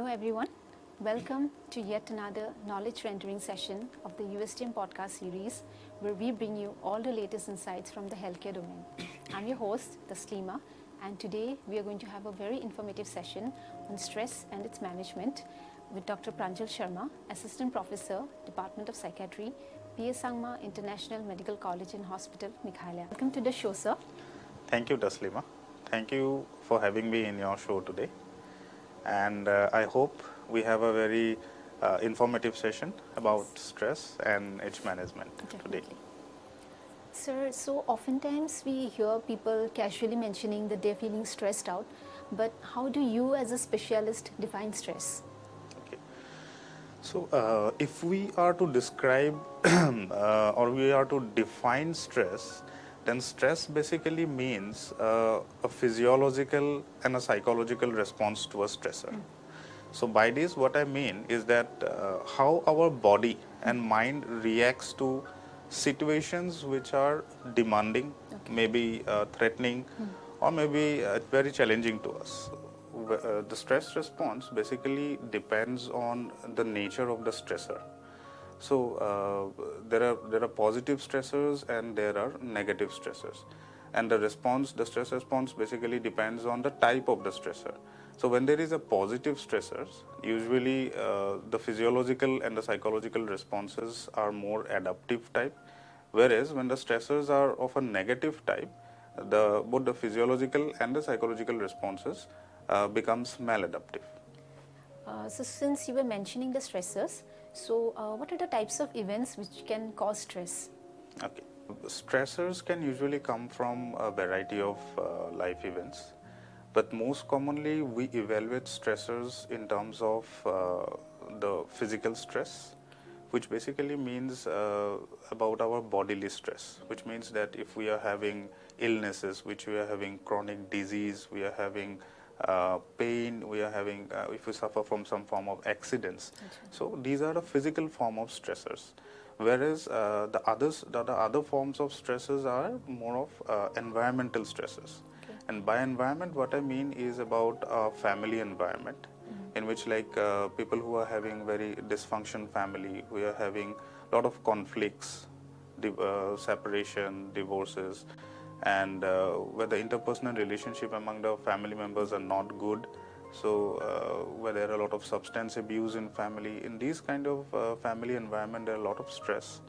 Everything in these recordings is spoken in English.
everyone. Welcome to yet another knowledge rendering session of the USTM Podcast series, where we bring you all the latest insights from the healthcare domain. I'm your host, Taslima, and today we are going to have a very informative session on stress and its management with Dr. Pranjal Sarma, Assistant Professor, Department of Psychiatry, Sangma International Medical College and Hospital, Meghalaya. Welcome to the show, sir. Thank you, Taslima. Thank you for having me in your show today. And I hope we have a very informative session about stress and its management Definitely. today. Sir, so oftentimes we hear people casually mentioning that they're feeling stressed out, but how do you as a specialist define stress? Okay. So if we are to describe or we are to define stress, then stress basically means a physiological and a psychological response to a stressor. So by this, what I mean is that how our body and mind reacts to situations which are demanding, maybe threatening, or maybe very challenging to us. The stress response basically depends on the nature of the stressor. So there are positive stressors and there are negative stressors, and the stress response basically depends on the type of the stressor. So when there is a positive stressors, usually the physiological and the psychological responses are more adaptive type, whereas when the stressors are of a negative type, both the physiological and the psychological responses becomes maladaptive. So since you were mentioning the stressors, so what are the types of events which can cause stress? Okay. Stressors can usually come from a variety of life events, but most commonly we evaluate stressors in terms of the physical stress, which basically means about our bodily stress, which means that if we are having illnesses, which we are having chronic disease, we are having pain, we are having, if we suffer from some form of accidents. So these are the physical form of stressors. Whereas the other forms of stresses are more of environmental stresses. And by environment, what I mean is about family environment, in which like people who are having very dysfunction family, we are having a lot of conflicts, separation, divorces, and where the interpersonal relationship among the family members are not good. So where there are a lot of substance abuse in family, in these kind of family environment, there are a lot of stress.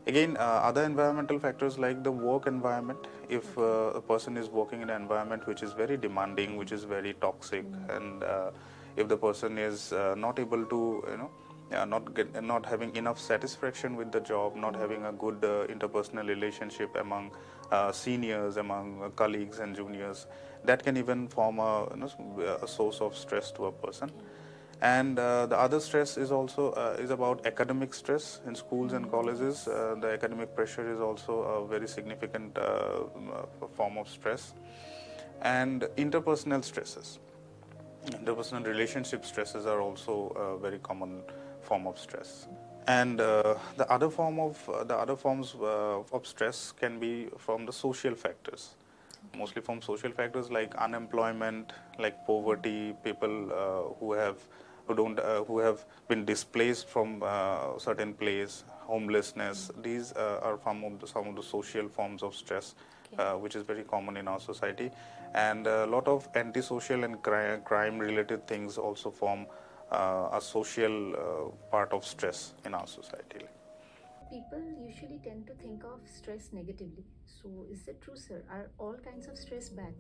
Again, other environmental factors like the work environment. If a person is working in an environment which is very demanding, which is very toxic, and if the person is not able to, not having enough satisfaction with the job, not having a good interpersonal relationship among seniors, among colleagues and juniors, that can even form a source of stress to a person. And the other stress is also is about academic stress in schools and colleges. The academic pressure is also a very significant form of stress. And interpersonal stresses, interpersonal relationship stresses are also a very common form of stress. And the other forms of stress can be from the social factors, mostly from social factors like unemployment, like poverty, people who have been displaced from certain place, homelessness. These are some of the social forms of stress, which is very common in our society. And a lot of antisocial and crime related things also form a social part of stress in our society. People usually tend to think of stress negatively. So is it true, sir? Are all kinds of stress bad?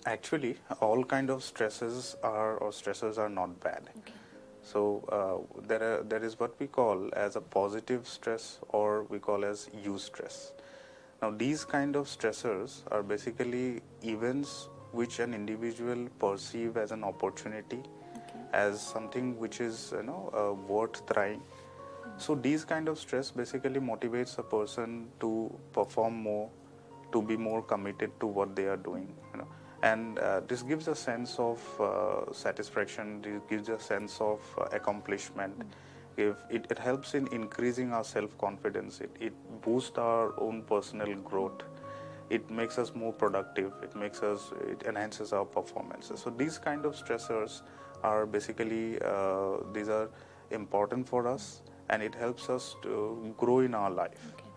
Actually, all kind of stressors are not bad. So there is what we call as a positive stress, or we call as eustress. Now these kind of stressors are basically events which an individual perceive as an opportunity, as something which is worth trying. So these kind of stress basically motivates a person to perform more, to be more committed to what they are doing, and this gives a sense of satisfaction. This gives a sense of accomplishment. If it helps in increasing our self confidence, it boosts our own personal growth. it makes us more productive, it enhances our performances. So these kind of stressors are basically these are important for us, and it helps us to grow in our life. Okay.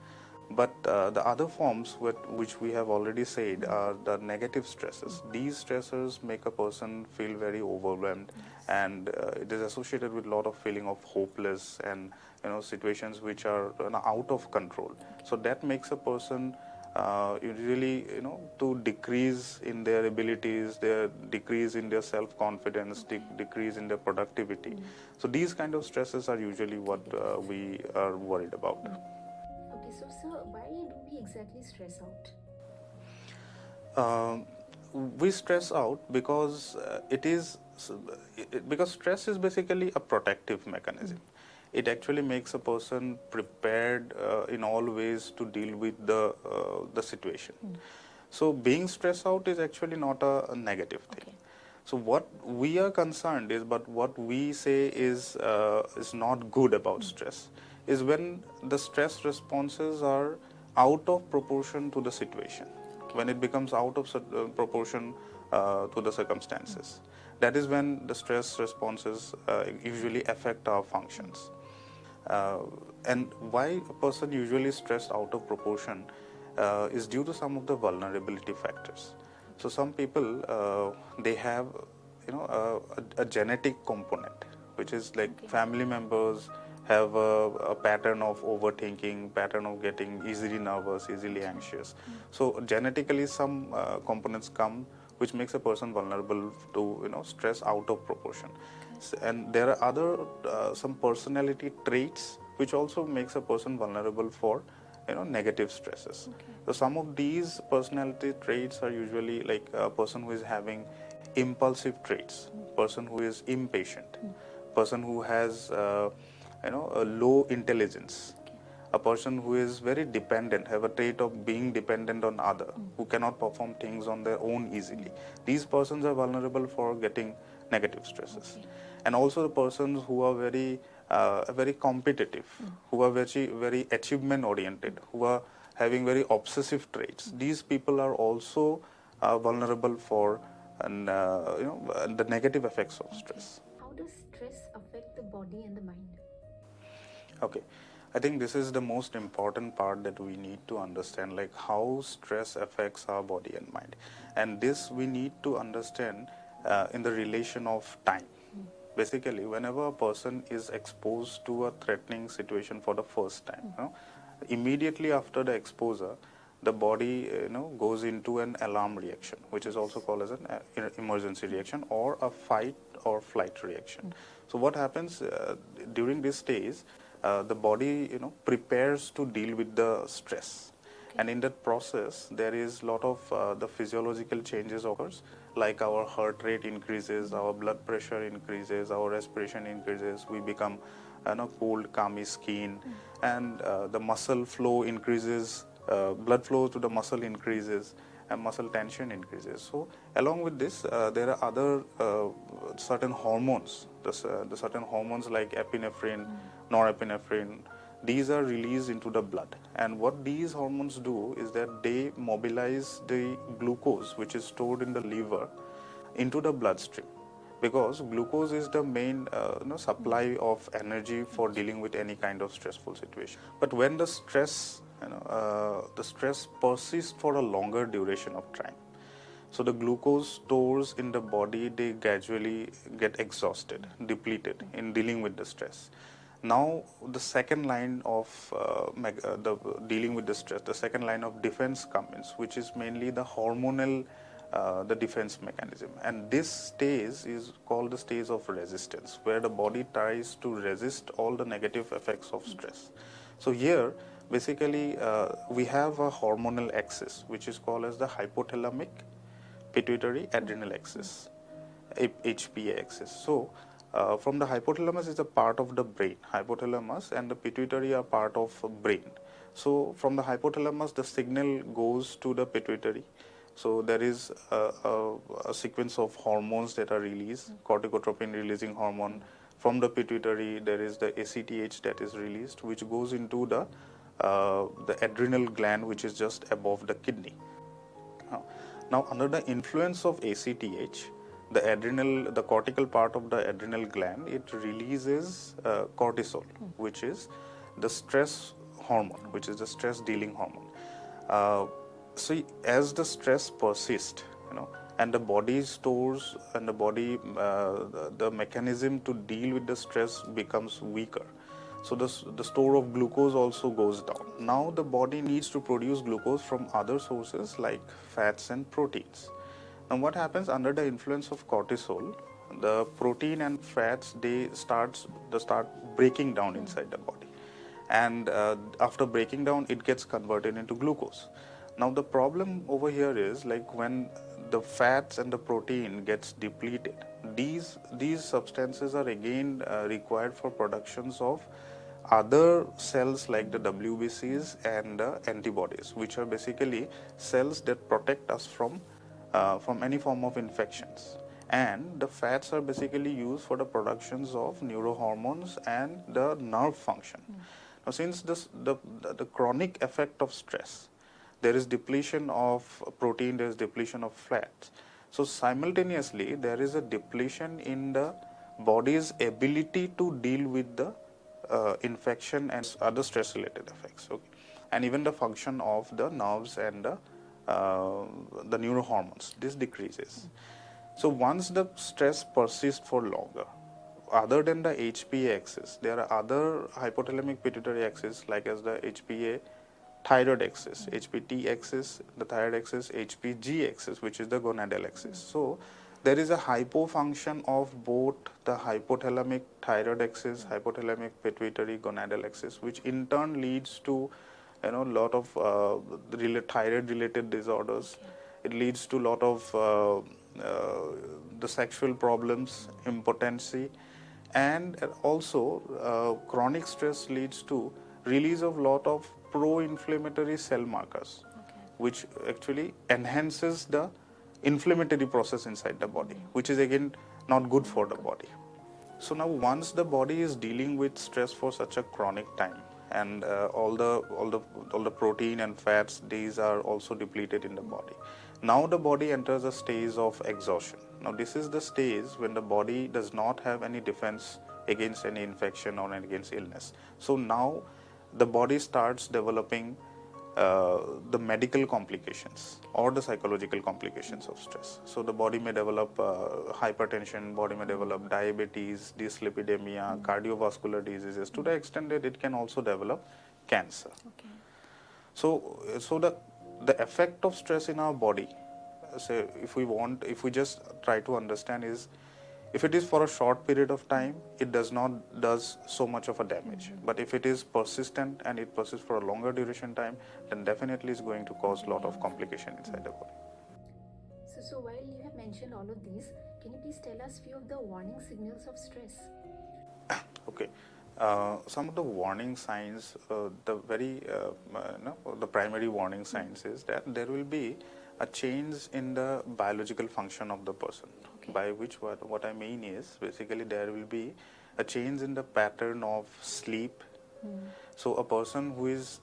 But the other forms which we have already said are the negative stresses. These stressors make a person feel very overwhelmed, and it is associated with a lot of feeling of hopeless and situations which are out of control. So that makes a person usually to decrease in their abilities, their decrease in their self-confidence, decrease in their productivity. So these kind of stresses are usually what we are worried about. Okay, so sir, why do we exactly stress out? Um, we stress out because because stress is basically a protective mechanism. It actually makes a person prepared in all ways to deal with the situation. So being stressed out is actually not a negative thing. Okay. So what we are concerned is, but what we say is not good about stress, is when the stress responses are out of proportion to the situation, when it becomes out of proportion to the circumstances. That is when the stress responses usually affect our functions. Uh, and why a person usually stressed out of proportion is due to some of the vulnerability factors. So some people they have a genetic component, which is like family members have a pattern of overthinking, pattern of getting easily nervous, easily anxious. So genetically some components come which makes a person vulnerable to stress out of proportion. And there are other some personality traits which also makes a person vulnerable for negative stresses. So some of these personality traits are usually like a person who is having impulsive traits, person who is impatient, person who has a low intelligence, a person who is very dependent, have a trait of being dependent on other, who cannot perform things on their own easily. These persons are vulnerable for getting negative stresses. And also the persons who are very competitive, who are very achievement oriented, who are having very obsessive traits. These people are also vulnerable for the negative effects of stress. How does stress affect the body and the mind? Okay, I think this is the most important part that we need to understand, like how stress affects our body and mind. And this we need to understand in the relation of time. Basically, whenever a person is exposed to a threatening situation for the first time, immediately after the exposure, the body goes into an alarm reaction, which is also called as an emergency reaction or a fight or flight reaction. So what happens during this stage, the body prepares to deal with the stress. And in that process there is lot of the physiological changes occurs, like our heart rate increases, our blood pressure increases, our respiration increases, we become cold calmy skin, and the muscle flow increases, blood flow to the muscle increases, and muscle tension increases. So along with this there are other certain hormones, the certain hormones like epinephrine, norepinephrine. These are released into the blood, and what these hormones do is that they mobilize the glucose which is stored in the liver into the bloodstream, because glucose is the main supply of energy for dealing with any kind of stressful situation. But when the stress persists for a longer duration of time, so the glucose stores in the body, they gradually get exhausted, depleted in dealing with the stress. Now the second line of the dealing with the stress, the second line of defense comes, which is mainly the hormonal the defense mechanism, and this stage is called the stage of resistance, where the body tries to resist all the negative effects of stress. So here basically we have a hormonal axis which is called as the hypothalamic pituitary adrenal axis, HPA axis. So from the hypothalamus is a part of the brain. Hypothalamus and the pituitary are part of brain. So from the hypothalamus the signal goes to the pituitary. So there is a sequence of hormones that are released, corticotropin releasing hormone. From the pituitary there is the ACTH that is released, which goes into the adrenal gland, which is just above the kidney. Now, under the influence of ACTH, the cortical part of the adrenal gland, it releases cortisol, which is the stress hormone, which is the stress dealing hormone. So as the stress persists, and the body stores and the body, the mechanism to deal with the stress becomes weaker. So the store of glucose also goes down. Now the body needs to produce glucose from other sources like fats and proteins. Now what happens under the influence of cortisol, the protein and fats, they start breaking down inside the body, and after breaking down it gets converted into glucose. Now the problem over here is, like, when the fats and the protein gets depleted, these substances are again required for productions of other cells like the WBCs and antibodies, which are basically cells that protect us from any form of infections. And the fats are basically used for the productions of neurohormones and the nerve function. Now, since the chronic effect of stress, there is depletion of protein, there is depletion of fats. So simultaneously, there is a depletion in the body's ability to deal with the infection and other stress-related effects. Okay, and even the function of the nerves and the neurohormones, this decreases. So once the stress persists for longer, other than the HPA axis, there are other hypothalamic pituitary axis, like as the HPA thyroid axis, HPT axis, the thyroid axis, HPG axis, which is the gonadal axis. So there is a hypofunction of both the hypothalamic thyroid axis, hypothalamic pituitary gonadal axis, which in turn leads to lot of thyroid related disorders. It leads to lot of the sexual problems, impotency, and also chronic stress leads to release of lot of pro-inflammatory cell markers, which actually enhances the inflammatory process inside the body, which is again not good for the body. So now once the body is dealing with stress for such a chronic time, and all the protein and fats, these are also depleted in the body. Now the body enters a stage of exhaustion. Now this is the stage when the body does not have any defense against any infection or against illness. So now the body starts developing the medical complications or the psychological complications of stress. So the body may develop hypertension, body may develop diabetes, dyslipidemia, cardiovascular diseases, to the extent that it can also develop cancer. Okay. So the effect of stress in our body, say if we just try to understand, is if it is for a short period of time, it does so much of a damage. But if it is persistent and it persists for a longer duration time, then definitely it's going to cause a lot of complication inside the body. So while you have mentioned all of these, can you please tell us few of the warning signals of stress? Okay. Some of the warning signs, the primary warning signs is that there will be a change in the biological function of the person. Okay. By which what I mean is, basically there will be a change in the pattern of sleep. So a person who is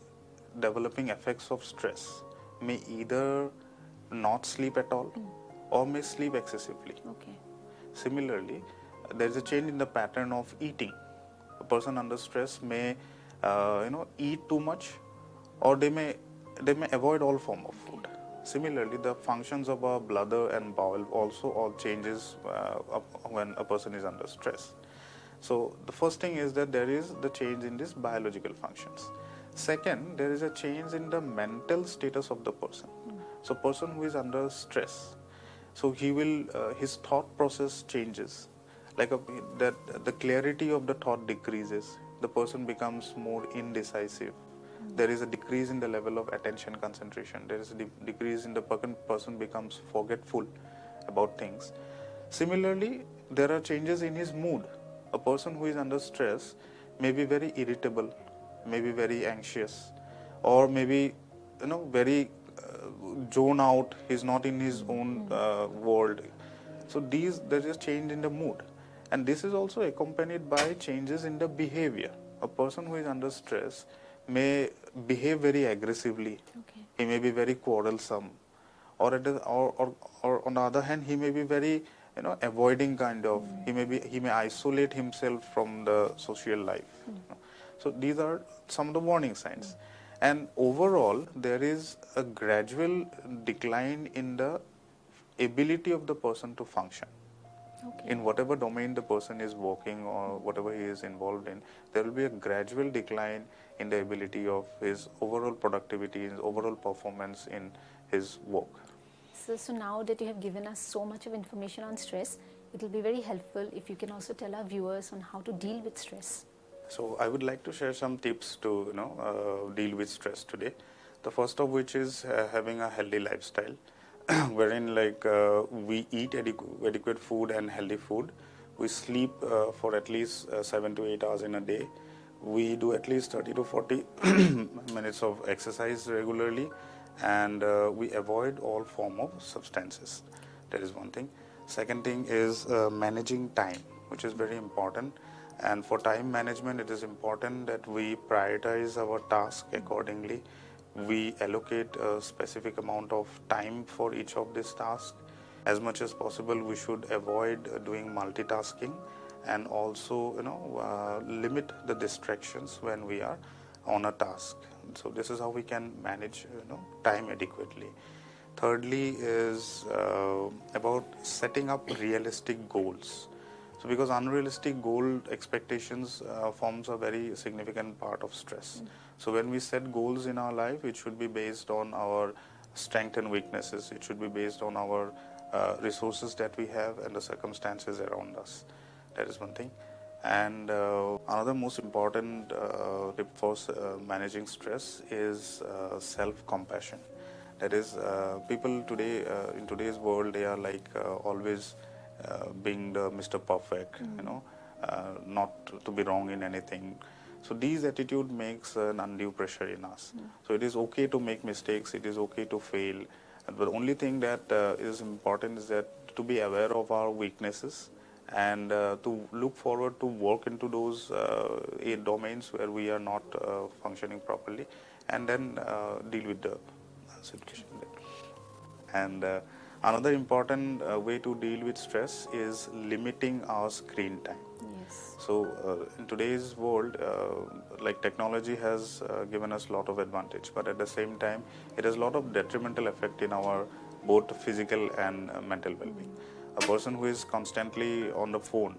developing effects of stress may either not sleep at all or may sleep excessively. Okay. Similarly, there is a change in the pattern of eating. A person under stress may eat too much, or they may avoid all form of food. Similarly, the functions of our bladder and bowel also all changes when a person is under stress. So the first thing is that there is the change in these biological functions. Second, there is a change in the mental status of the person. So person who is under stress, so he will his thought process changes, like that the clarity of the thought decreases. The person becomes more indecisive. There is a decrease in the level of attention concentration. There is a decrease in the person becomes forgetful about things. Similarly, there are changes in his mood. A person who is under stress may be very irritable, may be very anxious, or maybe very zone out. He's not in his own world. So there is a change in the mood, and this is also accompanied by changes in the behavior. A person who is under stress may behave very aggressively. Okay. He may be very quarrelsome, or or on the other hand, he may be very avoiding kind of. He may isolate himself from the social life. So these are some of the warning signs. And overall, there is a gradual decline in the ability of the person to function. Okay. In whatever domain the person is working or whatever he is involved in, there will be a gradual decline in the ability of his overall productivity, his overall performance in his work. So now that you have given us so much of information on stress, it will be very helpful if you can also tell our viewers on how to deal with stress. So I would like to share some tips to deal with stress today. The first of which is having a healthy lifestyle, wherein we eat adequate food and healthy food. We sleep for at least 7 to 8 hours in a day. We do at least 30 to 40 minutes of exercise regularly, and we avoid all form of substances. That is one thing. Second thing is managing time, which is very important. And for time management, it is important that we prioritize our task accordingly. We allocate a specific amount of time for each of these tasks. As much as possible, we should avoid doing multitasking, and also limit the distractions when we are on a task. So this is how we can manage time adequately. Thirdly is about setting up realistic goals. So because unrealistic goal expectations forms a very significant part of stress. So when we set goals in our life, it should be based on our strengths and weaknesses. It should be based on our resources that we have and the circumstances around us. That is one thing. And another most important tip for managing stress is self-compassion. That is, people today in today's world, they are always being the Mr. Perfect, not to be wrong in anything. So these attitude makes an undue pressure in us. So it is okay to make mistakes. It is okay to fail. But the only thing that is important is that to be aware of our weaknesses, and to look forward to work into those domains where we are not functioning properly, and then deal with the situation. And another important way to deal with stress is limiting our screen time. Yes. So in today's world, technology has given us a lot of advantage, but at the same time, it has a lot of detrimental effect in our both physical and mental well-being. A person who is constantly on the phone,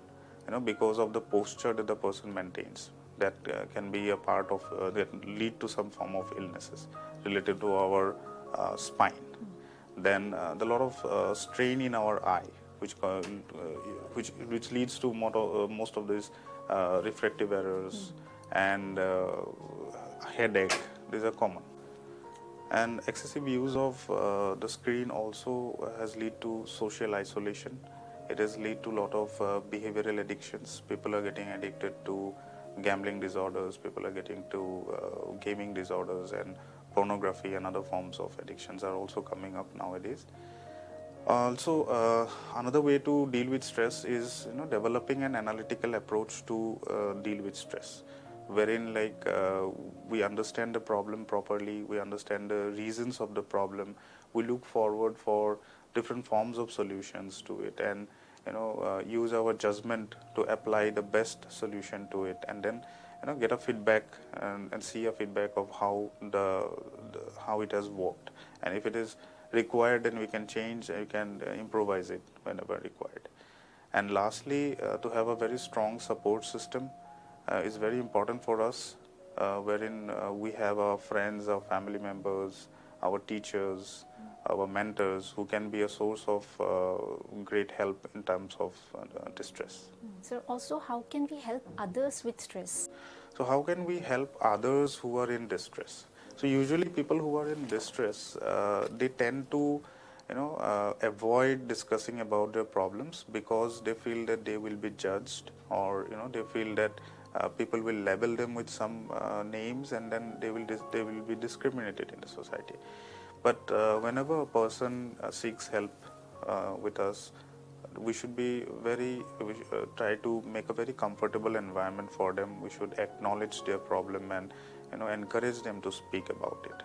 because of the posture that the person maintains, that can be a part of that lead to some form of illnesses related to our spine. Then the lot of strain in our eye, which leads to most of these refractive errors and headache. These are common. And excessive use of the screen also has led to social isolation. It has led to a lot of behavioral addictions. People are getting addicted to gambling disorders. People are getting to gaming disorders, and pornography and other forms of addictions are also coming up nowadays. Also, another way to deal with stress is developing an analytical approach to deal with stress, wherein we understand the problem properly, we understand the reasons of the problem, we look forward for different forms of solutions to it, and use our judgment to apply the best solution to it, and then get a feedback and see a feedback of how how it has worked, and if it is required, then we can change, we can improvise it whenever required. And lastly, to have a very strong support system is very important for us, wherein we have our friends, our family members, our teachers, our mentors, who can be a source of great help in terms of distress. So also, how can we help others with stress? So how can we help others who are in distress? So usually people who are in distress, they tend to avoid discussing about their problems because they feel that they will be judged, or they feel that people will label them with some names, and then they will be discriminated in the society. But whenever a person seeks help with us, we should try to make a very comfortable environment for them. We should acknowledge their problem and encourage them to speak about it.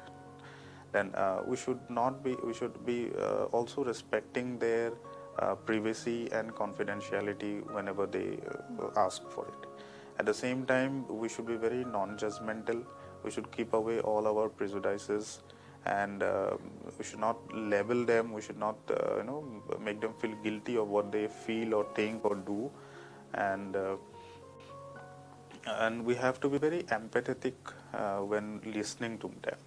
then we should be also respecting their privacy and confidentiality whenever they ask for it. At the same time, we should be very non-judgmental. We should keep away all our prejudices, and we should not label them. We should not make them feel guilty of what they feel or think or do. And uh, and we have to be very empathetic when listening to them.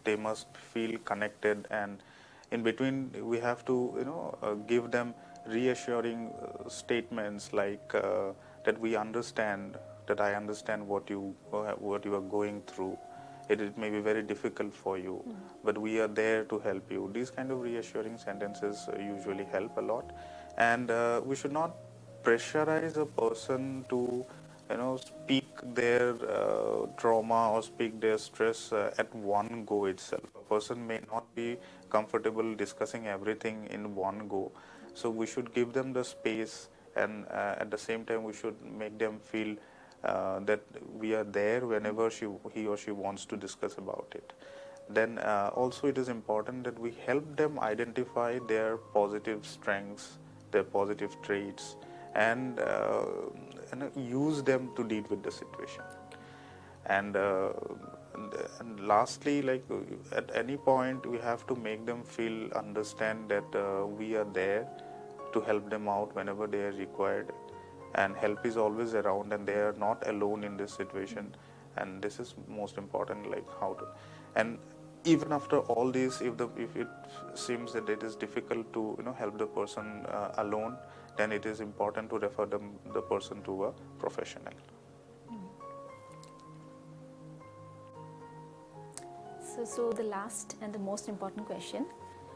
They must feel connected, and in between we have to give them reassuring statements like that we understand, that I understand what you are going through. It may be very difficult for you, but we are there to help you. These kind of reassuring sentences usually help a lot. And we should not pressurize a person to speak their trauma or speak their stress at one go itself. A person may not be comfortable discussing everything in one go, so we should give them the space, and at the same time we should make them feel that we are there whenever he or she wants to discuss about it. Then also it is important that we help them identify their positive strengths, their positive traits, and use them to deal with the situation. And and lastly, like at any point we have to make them feel understand that we are there to help them out whenever they are required, and help is always around, and they are not alone in this situation. And this is most important, like how to. And even after all this, if it seems that it is difficult to help the person alone, then it is important to refer the person to a professional. So the last and the most important question: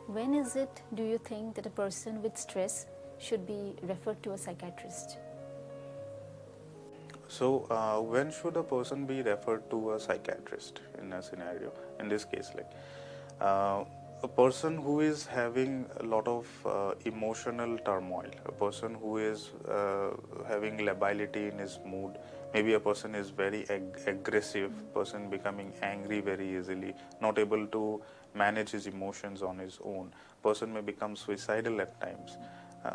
when is it, do you think, that a person with stress should be referred to a psychiatrist? So, when should a person be referred to a psychiatrist in a scenario? In this case, like a person who is having a lot of emotional turmoil, a person who is having lability in his mood, maybe a person is very aggressive, person becoming angry very easily, not able to manage his emotions on his own, person may become suicidal at times.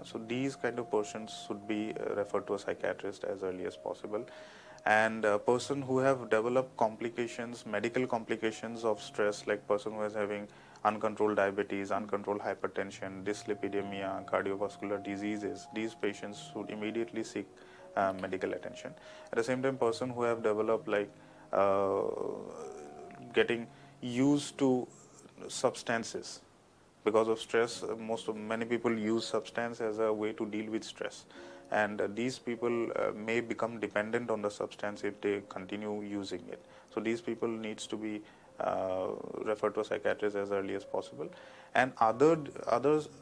So these kind of persons should be referred to a psychiatrist as early as possible. And a person who have developed complications, medical complications of stress, like person who is having uncontrolled diabetes, uncontrolled hypertension, dyslipidemia, cardiovascular diseases, these patients should immediately seek medical attention. At the same time, person who have developed like uh, getting used to substances because of stress. Many people use substance as a way to deal with stress, and these people may become dependent on the substance if they continue using it. So these people needs to be referred to a psychiatrist as early as possible. And other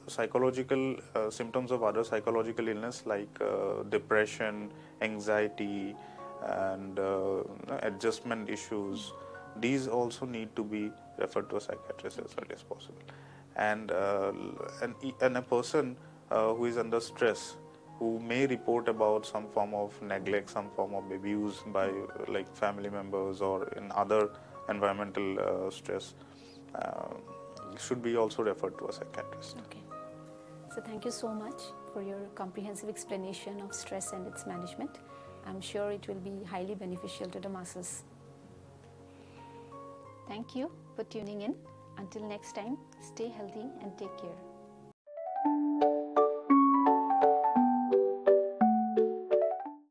psychological symptoms of other psychological illness like depression, anxiety, and adjustment issues, these also need to be referred to a psychiatrist as early as possible. And a person who is under stress, who may report about some form of neglect, some form of abuse by like family members or in other environmental stress, uh, should be also referred to a psychiatrist. Okay. So thank you so much for your comprehensive explanation of stress and its management. I'm sure it will be highly beneficial to the masses. Thank you for tuning in. Until next time, stay healthy and take care.